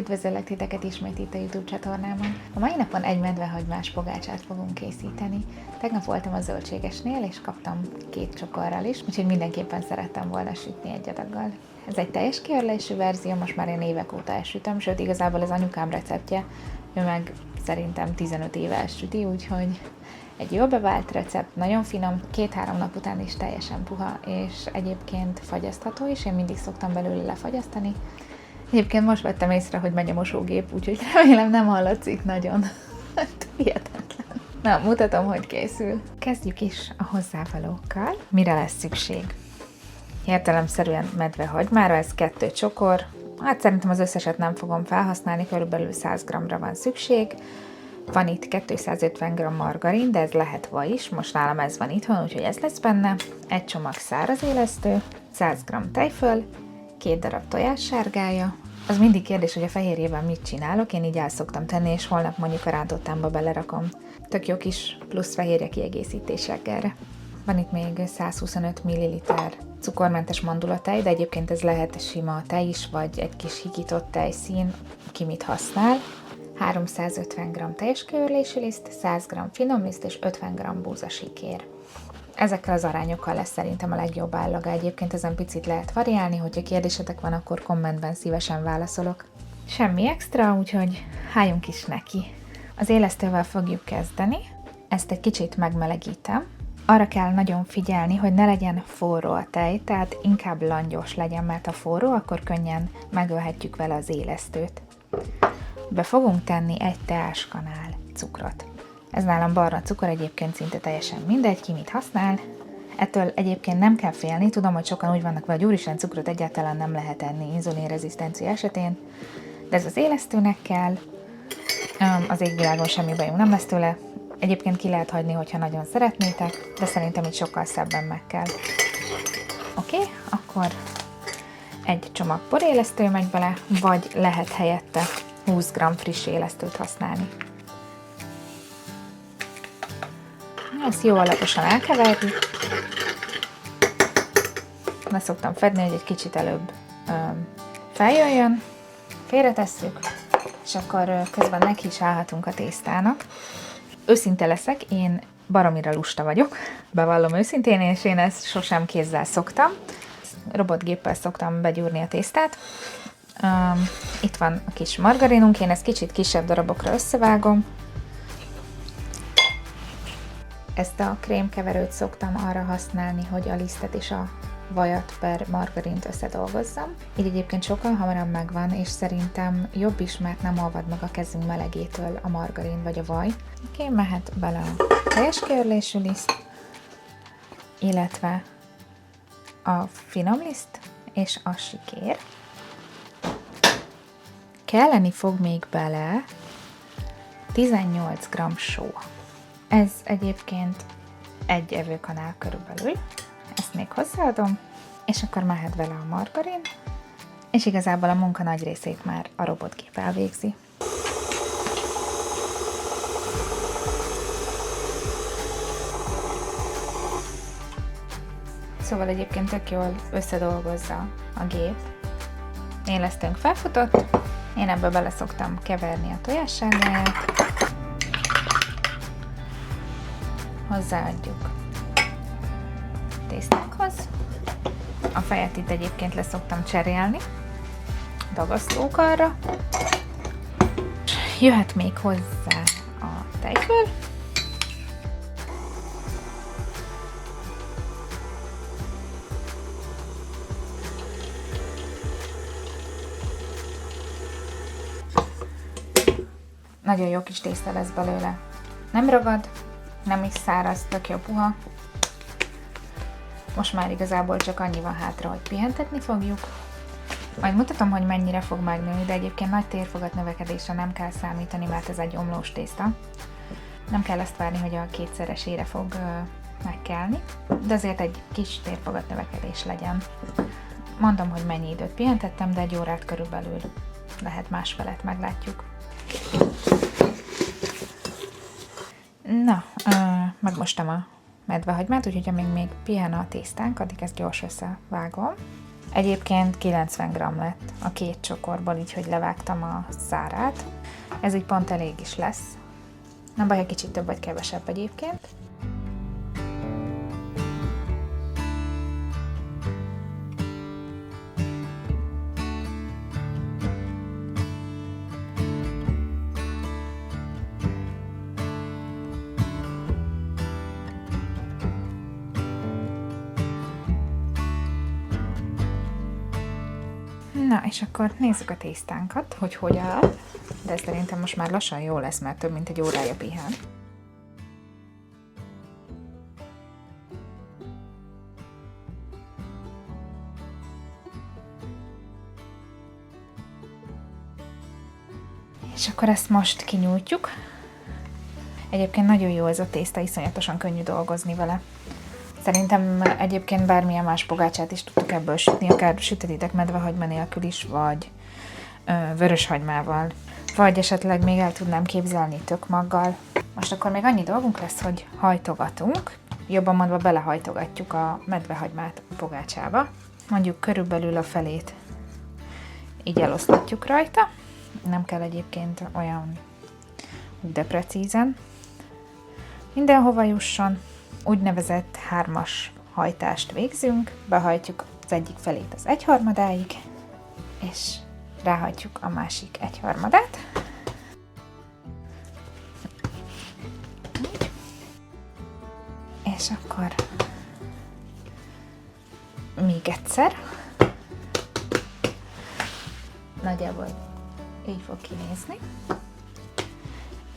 Üdvözöllek titeket ismét itt a YouTube csatornámon. A mai napon egy medvehagymás pogácsát fogunk készíteni. Tegnap voltam a zöldségesnél, és kaptam 2 csokorral is, úgyhogy mindenképpen szerettem volna sütni egy adaggal. Ez egy teljes kiörlésű verzió, most már én évek óta elsütöm, sőt igazából az anyukám receptje, ő meg szerintem 15 éve elsüti, úgyhogy egy jól bevált recept, nagyon finom, 2-3 nap után is teljesen puha, és egyébként fagyasztható is, én mindig szoktam belőle lefagyasztani. Egyébként most vettem észre, hogy megy a mosógép, úgyhogy remélem nem hallatszik nagyon. Hihetetlen. Na, mutatom, hogy készül. Kezdjük is a hozzávalókkal. Mire lesz szükség? Értelemszerűen medvehagymára, ez 2 csokor. Hát szerintem az összeset nem fogom felhasználni, körülbelül 100 g-ra van szükség. Van itt 250 g margarin, de ez lehet vaj is, most nálam ez van itthon, úgyhogy ez lesz benne. 1 csomag száraz élesztő, 100 g tejföl, 2 darab tojássárgája. Az mindig kérdés, hogy a fehérjével mit csinálok, én így el szoktam tenni, és holnap mondjuk a rántottámba belerakom. Tök jó kis plusz fehérje kiegészítések erre. Van itt még 125 ml cukormentes mandulatej, de egyébként ez lehet sima tej is, vagy egy kis higított tejszín, ki mit használ. 350 g teljes kiörlésű liszt, 100 g finom liszt és 50 g búzasikér. Ezekkel az arányokkal lesz szerintem a legjobb állaga. Egyébként ezen picit lehet variálni, hogyha kérdésetek van, akkor kommentben szívesen válaszolok. Semmi extra, úgyhogy álljunk is neki. Az élesztővel fogjuk kezdeni. Ezt egy kicsit megmelegítem. Arra kell nagyon figyelni, hogy ne legyen forró a tej, tehát inkább langyos legyen, mert ha forró, akkor könnyen megölhetjük vele az élesztőt. Be fogunk tenni 1 teáskanál cukrot. Ez nálam barna cukor, egyébként szinte teljesen mindegy, ki mit használ. Ettől egyébként nem kell félni, tudom, hogy sokan úgy vannak vele, hogy úristen, cukrot egyáltalán nem lehet enni inzulinrezisztencia esetén, de ez az élesztőnek kell, az égvilágon semmi bajunk nem lesz tőle. Egyébként ki lehet hagyni, hogyha nagyon szeretnétek, de szerintem itt sokkal szebben meg kell. Oké, akkor egy csomag porélesztő megy bele, vagy lehet helyette 20 g friss élesztőt használni. Ezt jó alaposan elkeverjük. Le szoktam fedni, hogy egy kicsit előbb feljöjjön. Félretesszük, és akkor közben neki is állhatunk a tésztának. Őszinte leszek, én baromira lusta vagyok, bevallom őszintén, és én ezt sosem kézzel szoktam. Robotgéppel szoktam begyúrni a tésztát. Itt van a kis margarinunk, én ezt kicsit kisebb darabokra összevágom. Ezt a krémkeverőt szoktam arra használni, hogy a lisztet és a vajat per margarint összedolgozzam. Így egyébként sokkal hamarabb megvan, és szerintem jobb is, mert nem olvad meg a kezünk melegétől a margarin vagy a vaj. Oké, mehet bele a teljes kiörlésű liszt, illetve a finom liszt és a sikér. Kelleni fog még bele 18 g só. Ez egyébként 1 evőkanál körülbelül. Ezt még hozzáadom, és akkor mehet vele a margarin, és igazából a munka nagy részét már a robotgép elvégzi. Szóval egyébként tök jól összedolgozza a gép. Élesztőnk felfutott, én ebbe bele szoktam keverni a tojássárgáját. Hozzáadjuk tésztákhoz. A fejet itt egyébként le szoktam cserélni, dagasztókarra. Jöhet még hozzá a tejföl. Nagyon jó kis tészta lesz belőle. Nem ragad, nem is száraz, tök jó puha. Most már igazából csak annyi van hátra, hogy pihentetni fogjuk. Majd mutatom, hogy mennyire fog megnőni, de egyébként nagy térfogat növekedésre nem kell számítani, mert ez egy omlós tészta. Nem kell azt várni, hogy a 2-szeresére fog megkelni, de azért egy kis térfogat növekedés legyen. Mondom, hogy mennyi időt pihentettem, de 1 órát körülbelül, lehet másfelet, meglátjuk. Na, megmostam a medvehagymát, úgyhogy amíg még pihen a tésztánk, addig ezt gyors összevágom. Egyébként 90 g lett a 2 csokorból, így hogy levágtam a szárát. Ez így pont elég is lesz. Nem baj, ha kicsit több vagy kevesebb egyébként. Na, és akkor nézzük a tésztánkat, hogy áll. De szerintem most már lassan jó lesz, mert több mint egy órája pihen. És akkor ezt most kinyújtjuk. Egyébként nagyon jó ez a tészta, iszonyatosan könnyű dolgozni vele. Szerintem egyébként bármilyen más pogácsát is tudtok ebből sütni, akár sütetitek medvehagyma nélkül is, vagy vöröshagymával, vagy esetleg még el tudnám képzelni tökmaggal. Most akkor még annyi dolgunk lesz, hogy hajtogatunk, jobban mondva belehajtogatjuk a medvehagymát a pogácsába. Mondjuk körülbelül a felét így eloszlatjuk rajta, nem kell egyébként olyan de precízen. Mindenhova jusson. Úgynevezett 3-as hajtást végzünk, behajtjuk az egyik felét az 1/3-áig, és ráhajtjuk a másik 1/3-át. És akkor még egyszer. Nagyjából így fog kinézni.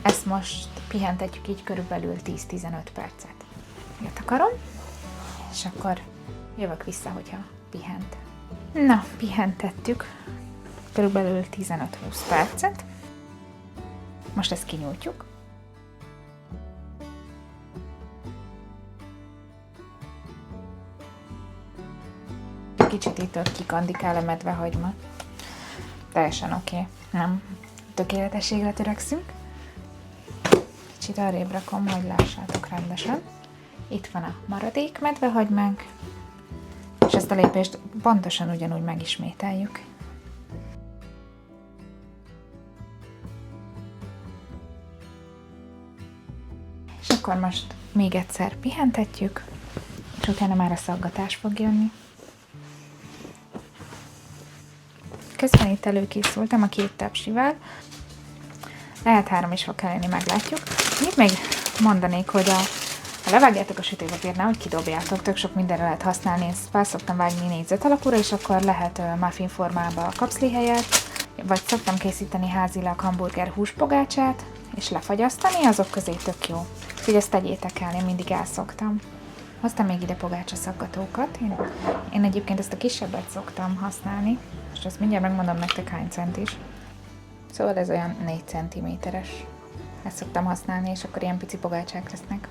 Ezt most pihentetjük így körülbelül 10-15 percet. Jött akarom, és akkor jövök vissza, hogyha pihent. Na, pihentettük körülbelül 15-20 percet. Most ezt kinyújtjuk. Kicsit itt ott kikandikál a medvehagyma. Teljesen oké. Nem tökéletességre törekszünk. Kicsit arrébb rakom, hogy lássátok rendesen. Itt van a maradék medvehagymánk, és ezt a lépést pontosan ugyanúgy megismételjük. És akkor most még egyszer pihentetjük, és utána már a szaggatás fog jönni. Közben itt előkészültem a 2 tepsivel, lehet 3 is fog kelleni, meglátjuk. Itt még mondanék, hogy ha levágjátok a sütőpapírt, nehogy kidobjátok, tök sok mindenre lehet használni, ezt fel szoktam vágni négyzet alakúra, és akkor lehet muffin formába a kapszli helyett, vagy szoktam készíteni házilag hamburger húspogácsát, és lefagyasztani, azok közé tök jó. Úgyhogy ezt tegyétek el, én mindig elszoktam. Hoztam még ide pogácsaszaggatókat, én egyébként ezt a kisebbet szoktam használni, és azt mindjárt megmondom nektek hány centis. Szóval ez olyan 4 cm-es. Ezt szoktam használni, és akkor ilyen pici pogácsák lesznek.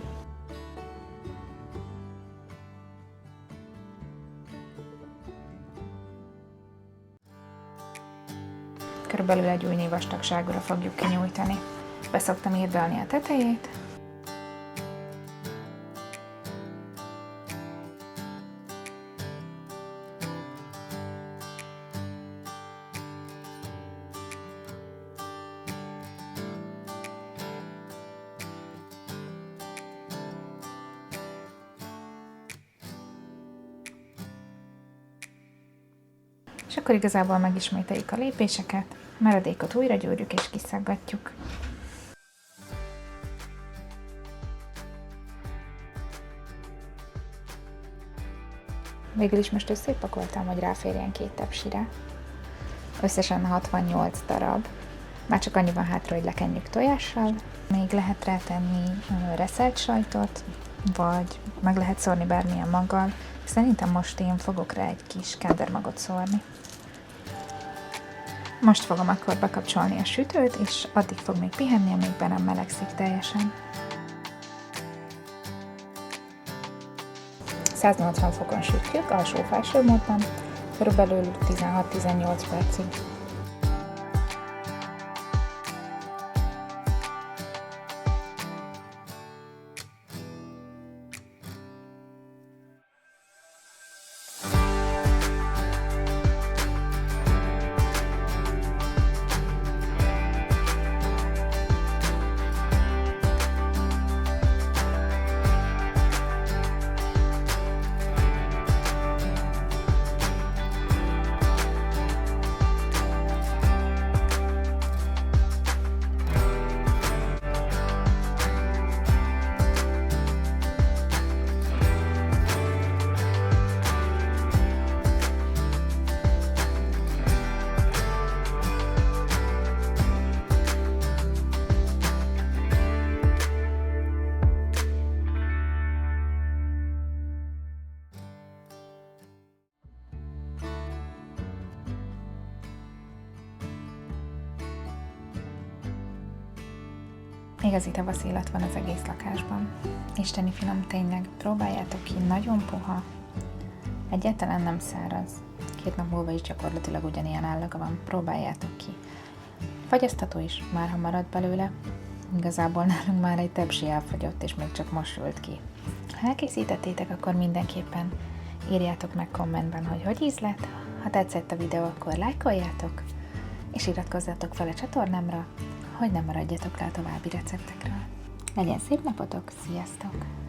Körülbelül egy ujjnyi vastagságra fogjuk kinyújtani. Beszoktam érdelni a tetejét. És akkor igazából megismételjük a lépéseket, a maradékot újra gyúrjuk és kiszaggatjuk. Végül is most összepakoltam, hogy ráférjen 2 tepsire. Összesen 68 darab. Már csak annyi van hátra, hogy lekenjük tojással. Még lehet rátenni reszelt sajtot, vagy meg lehet szórni bármilyen maggal. Szerintem most én fogok rá egy kis kendermagot szórni. Most fogom akkor bekapcsolni a sütőt, és addig fog még pihenni, amíg be nem melegszik teljesen. 180 fokon sütjük, alsó-felső módban, körülbelül 16-18 percig. Igazi tavaszi illat van az egész lakásban. Isteni finom, tényleg, próbáljátok ki, nagyon puha, egyáltalán nem száraz. 2 nap múlva is gyakorlatilag ugyanilyen állaga van, próbáljátok ki. Fagyasztható is, már ha marad belőle, igazából nálunk már egy tepsi elfogyott, és még csak most sült ki. Ha elkészítettétek, akkor mindenképpen írjátok meg kommentben, hogy ízlett. Ha tetszett a videó, akkor lájkoljátok, és iratkozzatok fel a csatornámra, hogy ne maradjatok le a további receptekről. Legyen szép napotok, sziasztok!